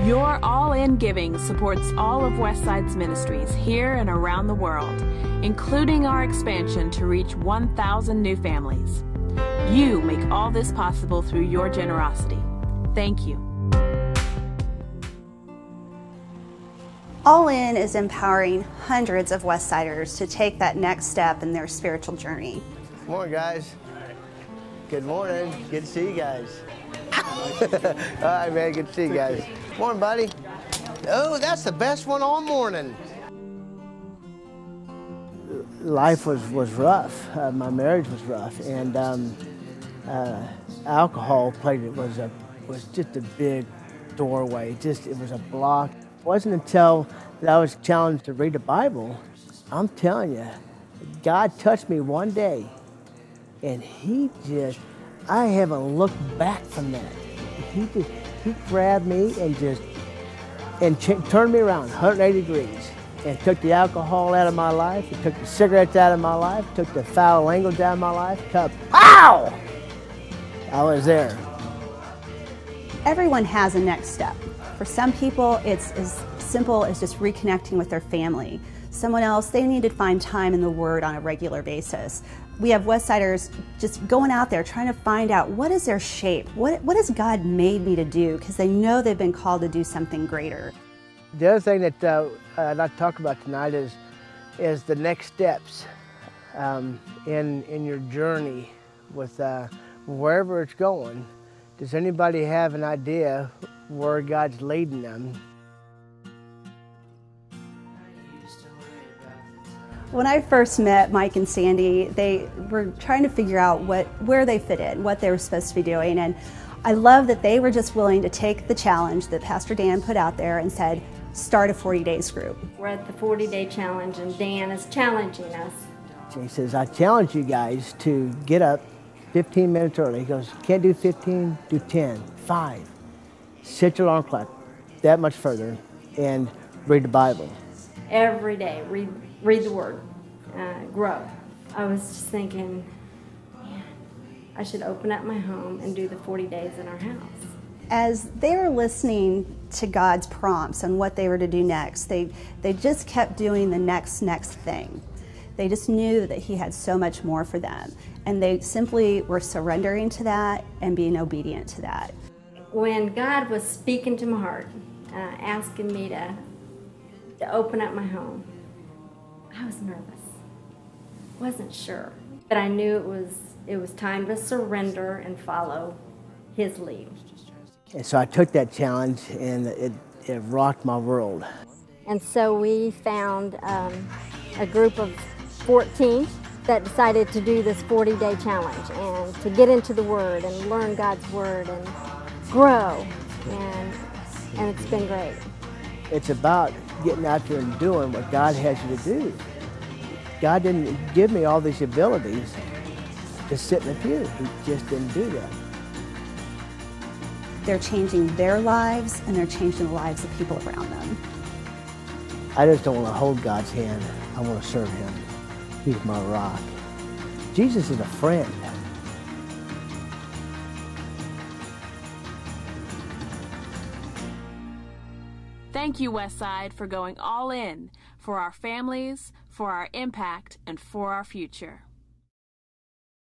Your all-in giving supports all of Westside's ministries here and around the world, including our expansion to reach 1,000 new families. You make all this possible through your generosity. Thank you. All In is empowering hundreds of Westsiders to take that next step in their spiritual journey. Good morning, guys. Good morning. Good to see you guys. All right, man. Good to see you guys. Morning, buddy. Oh, that's the best one all morning. Life was rough. My marriage was rough, and alcohol was just a big doorway. It was a block. It wasn't until I was challenged to read the Bible, I'm telling you, God touched me one day, and I haven't looked back from that. He grabbed me and turned me around 180 degrees and took the alcohol out of my life, he took the cigarettes out of my life, took the foul language out of my life. Pow! I was there. Everyone has a next step. For some people, it's as simple as just reconnecting with their family. Someone else, they need to find time in the Word on a regular basis. We have Westsiders just going out there trying to find out what is their shape, what has God made me to do, because they know they've been called to do something greater. The other thing that I'd like to talk about tonight is the next steps in your journey with wherever it's going. Does anybody have an idea where God's leading them? When I first met Mike and Sandy, they were trying to figure out where they fit in, what they were supposed to be doing, and I love that they were just willing to take the challenge that Pastor Dan put out there and said, start a 40 days group. We're at the 40-day challenge, and Dan is challenging us. He says, I challenge you guys to get up 15 minutes early. He goes, can't do 15, do 10, 5. Set your alarm clock that much further and read the Bible. Every day, read the Word, grow. I was just thinking, man, I should open up my home and do the 40 days in our house. As they were listening to God's prompts on what they were to do next, they just kept doing the next thing. They just knew that He had so much more for them, and they simply were surrendering to that and being obedient to that. When God was speaking to my heart, asking me to open up my home, I was nervous, wasn't sure, but I knew it was time to surrender and follow His lead. And so I took that challenge, and it rocked my world. And so we found a group of 14 that decided to do this 40-day challenge and to get into the Word and learn God's Word and grow, and it's been great. It's about getting out there and doing what God has you to do. God didn't give me all these abilities to sit in a pew. He just didn't do that. They're changing their lives, and they're changing the lives of people around them. I just don't want to hold God's hand. I want to serve Him. He's my rock. Jesus is a friend. Thank you, Westside, for going all in for our families, for our impact, and for our future.